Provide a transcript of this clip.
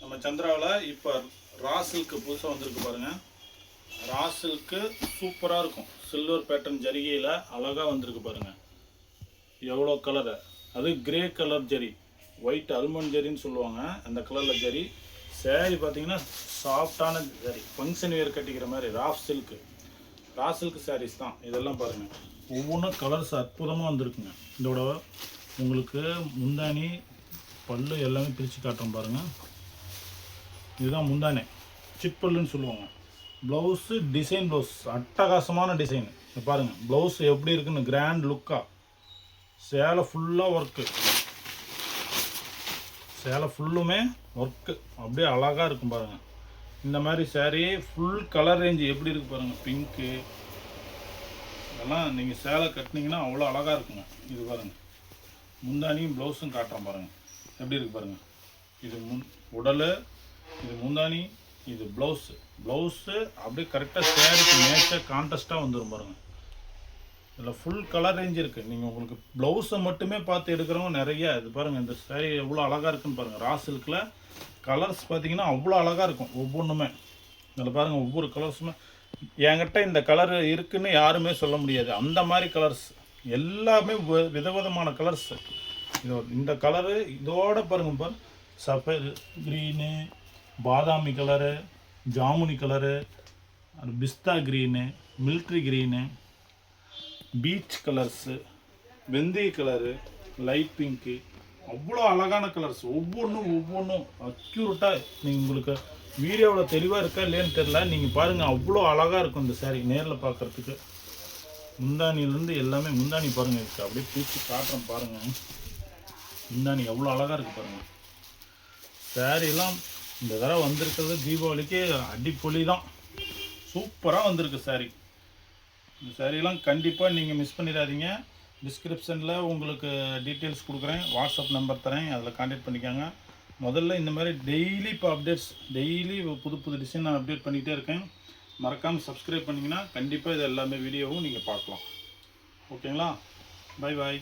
நம்ம சந்திராவில் இப்போ raw silk புதுசாக வந்திருக்கு பாருங்கள். ரா சில்க்கு சூப்பராக இருக்கும். சில்வர் பேட்டர்ன் ஜரிகையில் அழகாக வந்திருக்கு பாருங்கள். எவ்வளோ கலரு, அது grey colour zari, white almond ஜரின்னு சொல்லுவாங்க. அந்த கலரில் ஜரி சேரீ பார்த்தீங்கன்னா சாஃப்டான ஜரி, ஃபங்க்ஷன் வேர் கட்டிக்கிற மாதிரி ரா சில்க் சாரீஸ் தான் இதெல்லாம் பாருங்கள். ஒவ்வொன்றும் கலர்ஸ் அற்புதமாக வந்திருக்குங்க. இதோட உங்களுக்கு முந்தானி பல்லு எல்லாமே பிரித்து காட்டுறோம் பாருங்கள். இதுதான் முந்தானே, சிட் பல்லுன்னு சொல்லுவாங்க. ப்ளவுஸு டிசைன் ப்ளவுஸ், அட்டகாசமான டிசைன். பாருங்கள் ப்ளவுஸ் எப்படி இருக்குன்னு, கிராண்ட் லுக்காக. சேலை ஃபுல்லாக ஒர்க்கு, சேலை ஃபுல்லுமே ஒர்க்கு, அப்படியே அழகாக இருக்கும் பாருங்கள். இந்த மாதிரி சேரீ ஃபுல் கலர் ரேஞ்சு எப்படி இருக்குது பாருங்கள். பிங்க்கு இதெல்லாம் நீங்கள் சேலை கட்டினீங்கன்னா அவ்வளோ அழகாக இருக்குங்க. இது பாருங்கள், முந்தானியும் ப்ளவுஸும் காட்டுறோம் பாருங்கள் எப்படி இருக்குது பாருங்கள். இது உடல், இது முந்தானி, இது ப்ளவுஸு அப்படியே கரெக்டாக சேரீக்கு மேட்சாக கான்ட்ராஸ்ட்டாக வந்துடும் பாருங்கள். இதில் ஃபுல் கலர் ரேஞ்ச் இருக்குது. நீங்கள் உங்களுக்கு ப்ளவுஸை மட்டுமே பார்த்து எடுக்கிறவங்க நிறைய. இது பாருங்கள், இந்த சேரீ எவ்வளோ அழகாக இருக்குன்னு பாருங்கள். ரா சில்கில் கலர்ஸ் பார்த்தீங்கன்னா அவ்வளோ அழகாக இருக்கும் ஒவ்வொன்றுமே. இதில் பாருங்கள், ஒவ்வொரு கலர்ஸுமே என்கிட்ட இந்த கலர் இருக்குதுன்னு யாருமே சொல்ல முடியாது. அந்த மாதிரி கலர்ஸ் எல்லாமே விதவிதமான கலர்ஸ். இந்த கலரு இதோட பாருங்கள், சஃபேது க்ரீனு, பாதாமி கலரு, ஜாமுனி கலரு, பிஸ்தா green, military green, peach colours, வெந்தய கலரு, லைட் பிங்க்கு, அவ்வளோ அழகான கலர்ஸ். ஒவ்வொன்றும் அக்யூரேட்டாக நீங்கள் உங்களுக்கு வீடியோவில் தெளிவாக இருக்கா இல்லையான்னு தெரில. நீங்கள் பாருங்கள், அவ்வளோ அழகாக இருக்கும் இந்த சாரீ நேரில் பார்க்குறதுக்கு. முந்தானிலேருந்து எல்லாமே, முந்தானி பாருங்கள் இருக்குது, அப்படியே பிரித்து காட்டுறோம் பாருங்கள். முந்தானி எவ்வளோ அழகாக இருக்குது பாருங்கள். சாரீலாம் இந்த தடவை வந்திருக்கிறது தீபாவளிக்கு அடிப்பொலி தான். சூப்பராக வந்திருக்கு சாரீ. இந்த சாரீலாம் கண்டிப்பாக நீங்கள் மிஸ் பண்ணிடாதீங்க. டிஸ்கிரிப்ஷனில் உங்களுக்கு டீட்டெயில்ஸ் கொடுக்குறேன், வாட்ஸ்அப் நம்பர் தரேன், அதில் கான்டாக்ட் பண்ணிக்கோங்க. முதல்ல இந்த மாதிரி டெய்லி இப்போ அப்டேட்ஸ், டெய்லி புது டிசைன் நான் அப்டேட் பண்ணிகிட்டே இருக்கேன். மறக்காமல் சப்ஸ்கிரைப் பண்ணிங்கன்னா கண்டிப்பாக இது எல்லாமே வீடியோவும் நீங்கள் பார்க்கலாம். ஓகேங்களா? Bye bye.